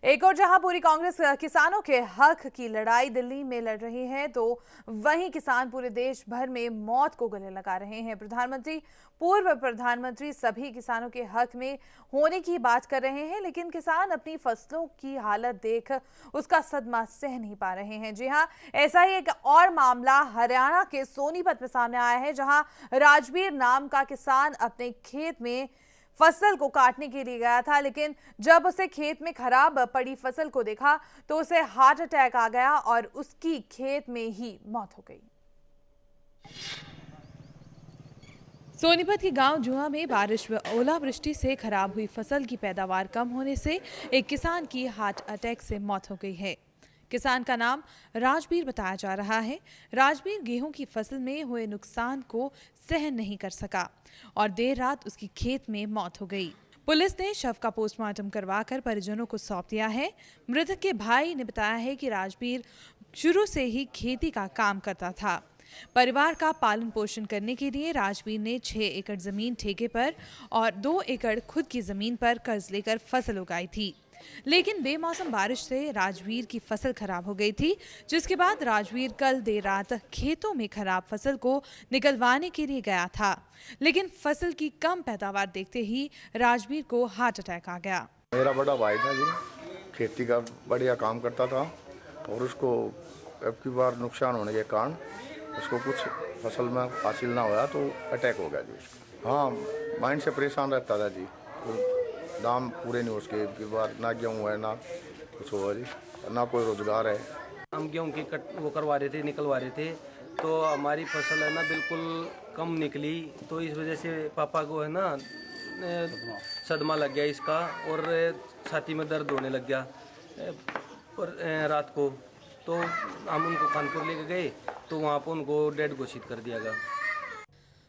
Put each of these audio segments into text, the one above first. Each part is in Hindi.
एक और जहां पूरी कांग्रेस किसानों के हक की लड़ाई दिल्ली में लड़ रही है, तो वहीं किसान पूरे देश भर में मौत को गले लगा रहे हैं। प्रधानमंत्री, पूर्व प्रधानमंत्री सभी किसानों के हक में होने की बात कर रहे हैं, लेकिन किसान अपनी फसलों की हालत देख उसका सदमा सह नहीं पा रहे हैं। जी हां, ऐसा ही एक और मामला हरियाणा के सोनीपत में सामने आया है, जहां राजवीर नाम का किसान अपने खेत में फसल को काटने के लिए गया था, लेकिन जब उसे खेत में खराब पड़ी फसल को देखा तो उसे हार्ट अटैक आ गया और उसकी खेत में ही मौत हो गई। सोनीपत के गांव जुआ में बारिश व ओलावृष्टि से खराब हुई फसल की पैदावार कम होने से एक किसान की हार्ट अटैक से मौत हो गई है। किसान का नाम राजवीर बताया जा रहा है। राजवीर गेहूं की फसल में हुए नुकसान को सहन नहीं कर सका और देर रात उसकी खेत में मौत हो गई। पुलिस ने शव का पोस्टमार्टम करवाकर परिजनों को सौंप दिया है। मृतक के भाई ने बताया है कि राजवीर शुरू से ही खेती का काम करता था। परिवार का पालन पोषण करने के लिए राजवीर ने 6 एकड़ जमीन ठेके पर और 2 एकड़ खुद की जमीन पर कर्ज लेकर फसल उगाई थी, लेकिन बेमौसम बारिश से राजवीर की फसल खराब हो गई थी, जिसके बाद राजवीर कल देर रात खेतों में खराब फसल को निकलवाने के लिए गया था, लेकिन फसल की कम पैदावार देखते ही राजवीर को हार्ट अटैक आ गया। मेरा बड़ा भाई था जी, खेती का बढ़िया काम करता था और उसको अब की बार नुकसान होने के कारण उसको कुछ फसल में हासिल ना हुआ तो अटैक हो गया जी। हाँ, माइंड से परेशान रहता था जी, तो दाम पूरे नहीं हो उसके बार, ना गेहूँ है ना कुछ हुआ जी, ना कोई रोजगार है। हम गेहूँ की वो करवा रहे थे, निकलवा रहे थे, तो हमारी फसल है ना बिल्कुल कम निकली, तो इस वजह से पापा को है ना सदमा लग गया इसका और छाती में दर्द होने लग गया और रात को तो हम उनको कानपुर लेके गए तो वहाँ पर उनको डेड घोषित कर दिया गया।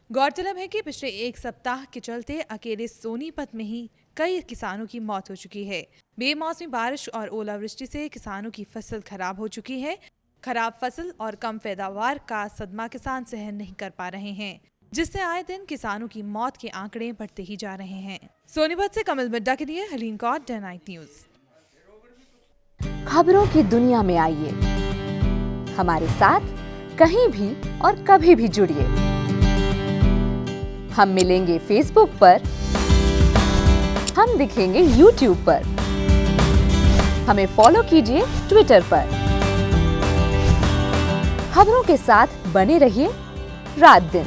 गौरतलब है कि पिछले एक सप्ताह के चलते अकेले सोनीपत में ही कई किसानों की मौत हो चुकी है। बेमौसमी बारिश और ओलावृष्टि से किसानों की फसल खराब हो चुकी है। खराब फसल और कम पैदावार का सदमा किसान सहन नहीं कर पा रहे हैं, जिससे आए दिन किसानों की मौत के आंकड़े बढ़ते ही जा रहे हैं। सोनीपत से कमल मिड्डा के लिए हलीन कौर, डे नाइट न्यूज। खबरों की दुनिया में आइए, हमारे साथ कहीं भी और कभी भी जुड़िए। हम मिलेंगे फेसबुक पर, हम दिखेंगे यूट्यूब पर, हमें फॉलो कीजिए ट्विटर पर। खबरों के साथ बने रहिए रात दिन।